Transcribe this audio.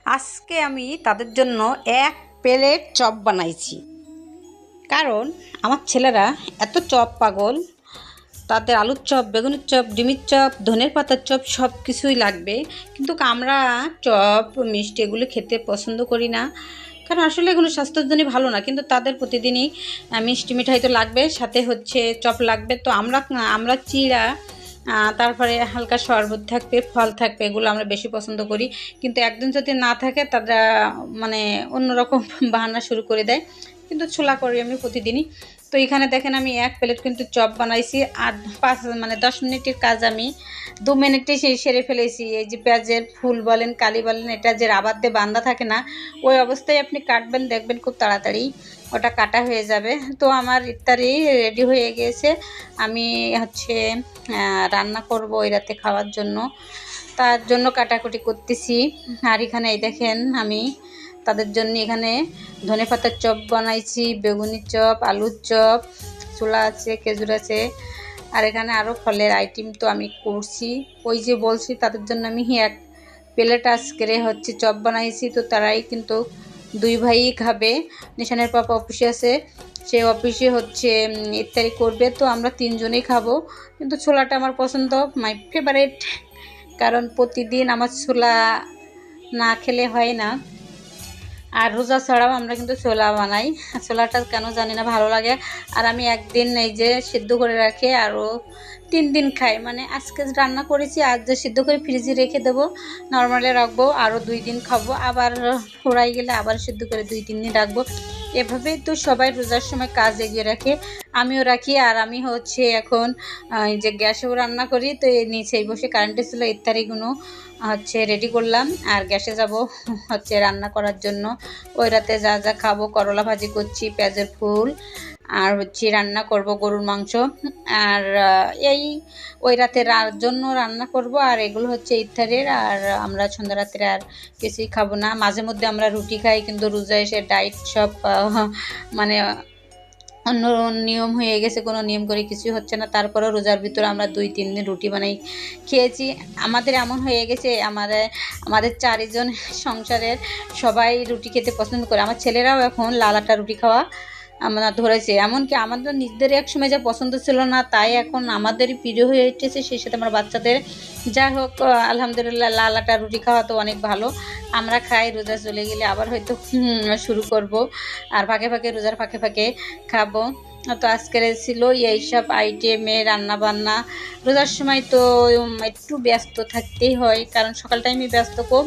আজকে আমি তাদের জন্য এক প্লেট চপ বানাইছি। কারণ আমার ছেলেরা এত চপ পাগল, তাদের আলুর চপ, বেগুনের চপ, ডিমের চপ, ধনের পাতার চপ সব কিছুই লাগবে। কিন্তু আমরা চপ, মিষ্টি এগুলো খেতে পছন্দ করি না, কারণ আসলে এগুলো স্বাস্থ্যের জন্য ভালো না। কিন্তু তাদের প্রতিদিনই মিষ্টি মিঠাই তো লাগবে, সাথে হচ্ছে চপ লাগবে। তো আমরা আমরা চিড়া, তারপরে হালকা শরবত থাকবে, ফল থাকবে, এগুলো আমরা বেশি পছন্দ করি। কিন্তু একদিন যদি না থাকে তারা মানে অন্যরকম বাহানা শুরু করে দেয়। কিন্তু ছোলা করি আমি প্রতিদিনই। তো এখানে দেখেন আমি এক প্লেট কিন্তু চপ বানাইছি, আর 10 মিনিটের কাজ আমি 2 মিনিটে সেরে ফেলেছি। এই যে পেঁয়াজের ফুল বলেন, কালি বলেন, এটা যে রাবার দিয়ে বাঁধা থাকে না, ওই অবস্থায় আপনি কাটবেন, দেখবেন খুব তাড়াতাড়ি ওটা কাটা হয়ে যাবে। তো আমার ইফতারি রেডি হয়ে গিয়েছে। আমি হচ্ছে রান্না করব ওই রাতে খাওয়ার জন্য, তার জন্য কাটাকুটি করতেছি। আর এখানে এই দেখেন আমি তাদের জন্য এখানে ধনেপাতার চপ বানাইছি, বেগুনি চপ, আলুর চপ, ছোলা আছে, খেজুর আছে, আর এখানে আরও ফলের আইটেম তো আমি করছি। ওই যে বলছি তাদের জন্য আমি এক প্লেট আজকে হচ্ছে চপ বানাইছি। তো তারাই কিন্তু 2 ভাইই খাবে। নিশানের পাপা অফিসে আছে, সে অফিসে হচ্ছে ইফতারি করবে। তো আমরা 3 জনেই খাবো। কিন্তু ছোলাটা আমার পছন্দ, মাই ফেভারিট। কারণ প্রতিদিন আমার ছোলা না খেলে হয় না। আর রোজা ছাড়াও আমরা কিন্তু ছোলা বানাই। ছোলাটা কেন জানি না ভালো লাগে। আর আমি একদিন এই যে সিদ্ধ করে রাখি, আরও 3 দিন খাই। মানে আজকে রান্না করেছি, আজ যে সিদ্ধ করে ফ্রিজে রেখে দেবো, নর্মালে রাখবো, আরও 2 দিন খাবো। আবার ফুরাই গেলে আবার সিদ্ধ করে 2-3 দিন রাখবো। এভাবেই তো সবাই রোজার সময় কাজ এগিয়ে রাখে, আমিও রাখি। আর আমি হচ্ছে এখন এই যে গ্যাসেও রান্না করি। তো এই নিচেই বসে কারেন্টে ছিল, ইত্যাদিগুলো হচ্ছে রেডি করলাম। আর গ্যাসে যাব হচ্ছে রান্না করার জন্য। ওই রাতে যা যা খাবো, করলা ভাজি করছি, পেঁয়াজের ফুল, আর হচ্ছে রান্না করব গরুর মাংস। আর এই ওই রাতে জন্য রান্না করব। আর এগুলো হচ্ছে ইফতারের। আর আমরা সন্ধ্যা রাত্রে আর কিছুই খাবো না। মাঝে মধ্যে আমরা রুটি খাই, কিন্তু রোজা এসে ডায়েট সব মানে অন্য নিয়ম হয়ে গেছে, কোনো নিয়ম করে কিছুই হচ্ছে না। তারপরেও রোজার ভিতরে আমরা 2-3 দিন রুটি বানাই খেয়েছি। আমাদের এমন হয়ে গেছে, আমাদের 4 জন সংসারের সবাই রুটি খেতে পছন্দ করে। আমার ছেলেরাও এখন লাল আটা রুটি খাওয়া আমরা ধরেছে। এমনকি আমাদের নিজেদের এক সময় যা পছন্দ ছিল না, তাই এখন আমাদেরই প্রিয় হয়ে উঠেছে, সেই সাথে আমার বাচ্চাদের। যাই হোক, আলহামদুলিল্লাহ, লাল আটা রুটি খাওয়া তো অনেক ভালো। আমরা খাই, রোজা চলে গেলে আবার হয়তো শুরু করব। আর ফাঁকে ফাঁকে, রোজার ফাঁকে ফাঁকে খাবো। তো আজকের ছিল এইসব আইটেমে রান্না বান্না। রোজার সময় তো একটু ব্যস্ত থাকতেই হয়, কারণ সকাল টাইমে ব্যস্ত কম।